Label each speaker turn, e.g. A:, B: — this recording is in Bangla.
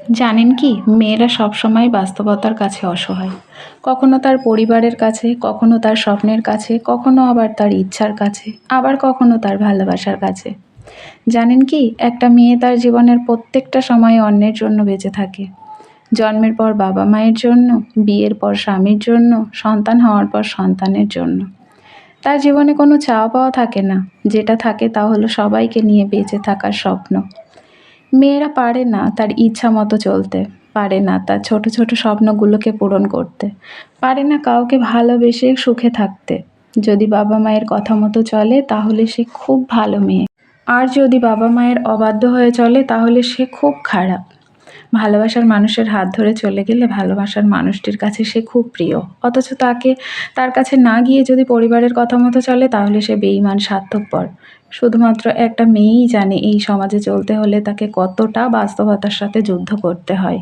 A: জানেন কি, মেয়েরা সবসময় বাস্তবতার কাছে অসহায়। কখনো তার পরিবারের কাছে, কখনো তার স্বপ্নের কাছে, কখনো আবার তার ইচ্ছার কাছে, আবার কখনো তার ভালোবাসার কাছে। জানেন কি, একটা মেয়ে তার জীবনের প্রত্যেকটা সময় অন্যের জন্য বেঁচে থাকে। জন্মের পর বাবা মায়ের জন্য, বিয়ের পর স্বামীর জন্য, সন্তান হওয়ার পর সন্তানের জন্য। তার জীবনে কোনো চাওয়া পাওয়া থাকে না। যেটা থাকে তা হলো সবাইকে নিয়ে বেঁচে থাকার স্বপ্ন। মেয়েরা পারে না তার ইচ্ছা মতো চলতে, পারে না তার ছোট ছোট স্বপ্নগুলোকে পূরণ করতে, পারে না কাউকে ভালোবেসে সুখে থাকতে। যদি বাবা মায়ের কথা মতো চলে তাহলে সে খুব ভালো মেয়ে, আর যদি বাবা মায়ের অবাধ্য হয়ে চলে তাহলে সে খুব খারাপ। ভালোবাসার মানুষের হাত ধরে চলে গেলে ভালোবাসার মানুষটির কাছে সে খুব প্রিয়, অথচ তার কাছে না গিয়ে যদি পরিবারের কথা মতো চলে তাহলে সে বেঈমান, স্বার্থপর। শুধুমাত্র একটা মেয়েই জানে এই সমাজে চলতে হলে তাকে কতটা বাস্তবতার সাথে যুদ্ধ করতে হয়।